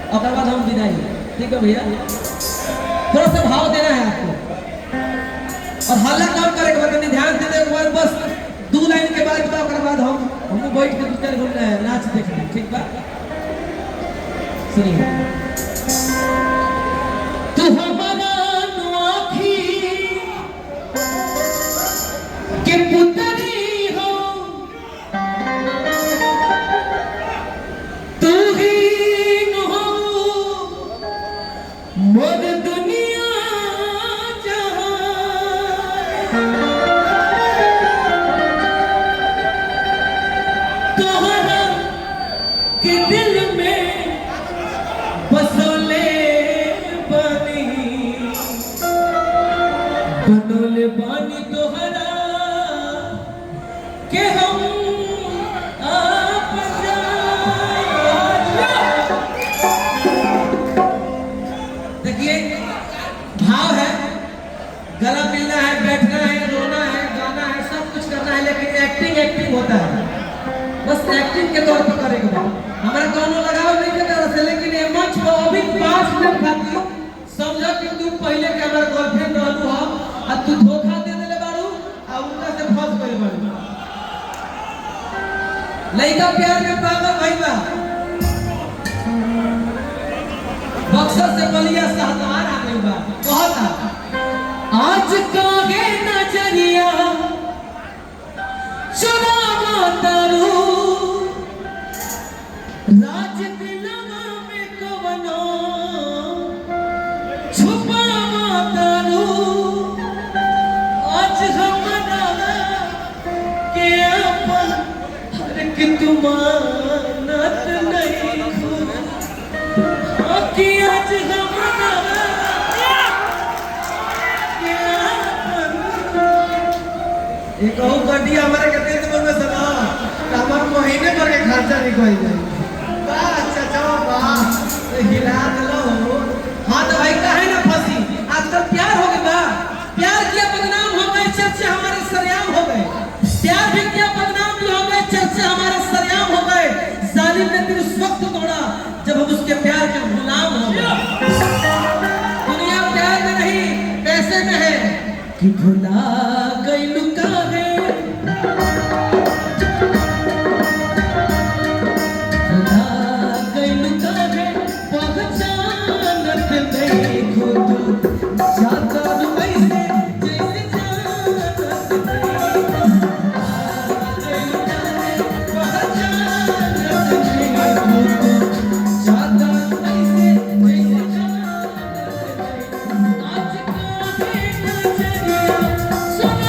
और बाद हम विदाई। ठीक है भैया, थोड़ा सा भाव देना है आपको और हल्ला काम करे के बाद ध्यान दे दे। बस 2 लाइन के बाद हम बैठ के दूसरे घूमना है, नाच देखना। ठीक बा, सुनिए। तू हमारा नुआखी के पुतरी हो, तू ही हो मोर दुनिया जहां। तोहरा के दिल में बसोले बानी, बनोले बानी तोहरा के हम आप देखिए भाव है, गला मिलना है, बैठना है, रोना है, गाना है, सब कुछ करना है, लेकिन एक्टिंग होता है। बस एक्टिंग के तौर पर करेगा। हमारा दोनों लगाव नहीं के तरह से, लेकिन ये मंच को अभी 5 मिनट खाती समझो कि तू पहले के हमारा गर्लफ्रेंड रहलू हो और तू धोखा दे देले बारू और उनका से फंस गइल बारू। लइका प्यार में पागल भइल बा, बक्सर से बलिया सहदार आ गइल बा। कहता आज काहे नजरिया चुरावा तारू, राज दिलवा में कवनो छुपावा तारू। आज हमरा के अपन हर के तुमानत नहीं खो, कि आज हमरा के अपन एक और गड्डिया हमारे के दे देबो में सना हमार महीने भर के खर्चा नहीं कोई जाए। वाह चाचा वाह, हिला दलो। हां तो भाई काहे ना फंसी, आजकल प्यार हो गया बा, प्यार किया बदनाम हो गए, चर्चे हमारे सरेआम हो गए। प्यार भी किया बदनाम भी हो गए, चर्चे हमारे सरेआम हो गए। जालिम ने दिल उस वक्त तोड़ा जब हम उसके प्यार के गुलाम हो गए। दुनिया प्यार में नहीं पैसे में है कि भुला गई लुका है, भुला गई लुका है, पहचानत नहीं खुद जाता रुपए से जैसे जानत नहीं। सुना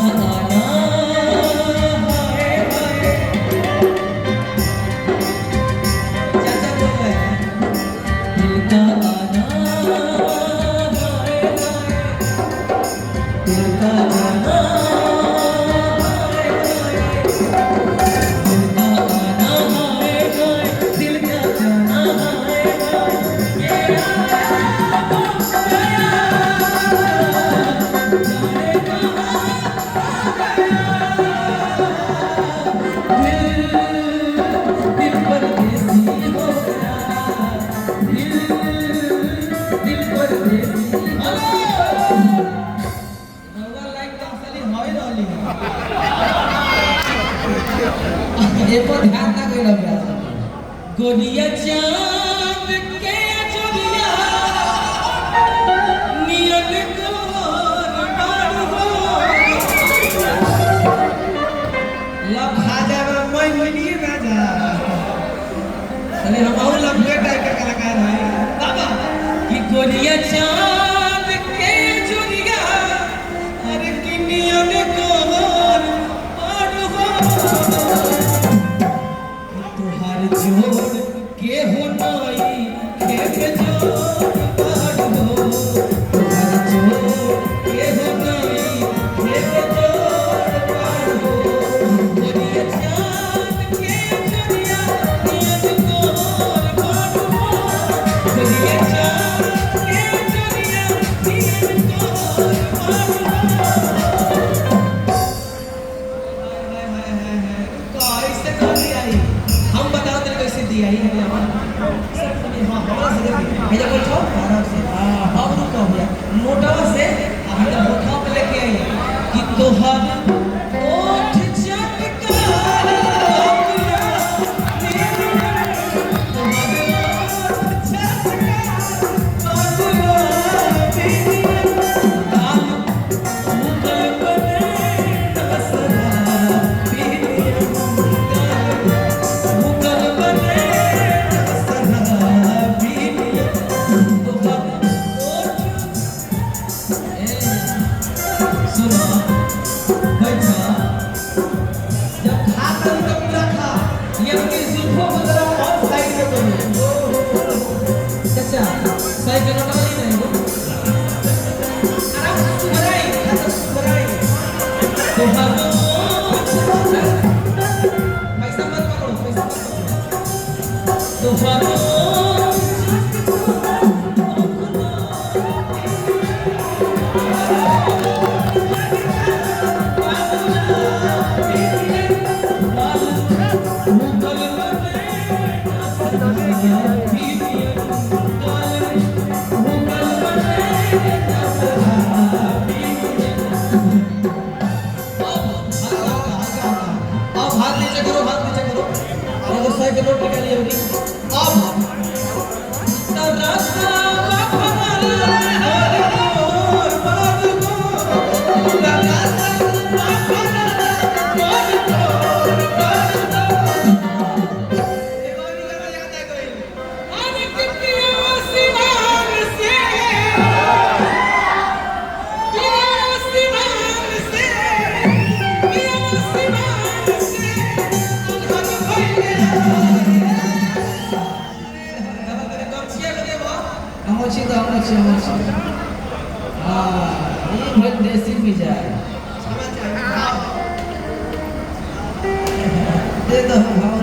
आना हाय हाय चाचा बोल रहे हैं दिल का आना हाय हाय दिल का जाना हाय हाय दिल का आना हाय हाय दिल का जाना हाय हाय ये दिल परदेसी हो गया दिल परदेसी रउआ लाइक का असली होय रहली ये पर ध्यान ना कइला बे गोलिया चांद के चोरिया नियत गोर बाड़ू हो लब खा जावे मैं मिलिए ना जा अरे हम और लंबे टाइप के कलाकार हैं बाबा कि गोलिया चांद के चोरिया अरे कि नियत गोर बाड़ू हो तुहार जोड़ के हो नई खेत जोड़ बाड़ू हो तुहार जोड़ के हो नई खेत जोड़ बाड़ू हो गोलिया चांद के चोरिया नियत गोर बाड़ू हो गोलिया चांद के चोरिया नियत गोर बाड़ू हो कैसे कर दिया ही हम बताओ तेरे कैसे दिया ही हमें हाँ हवा से भैया कोई छो आराम से अब रुको भैया मोटावा से हम तो मोटा पे लेके आई कि तोहर ओठ चटका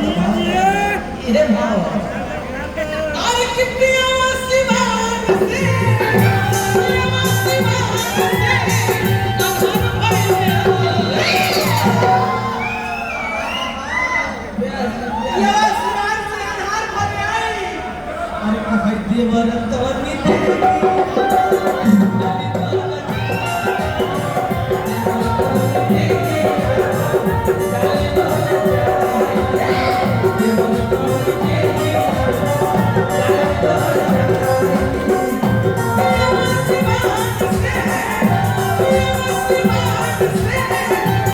ये भाव अरे कितनी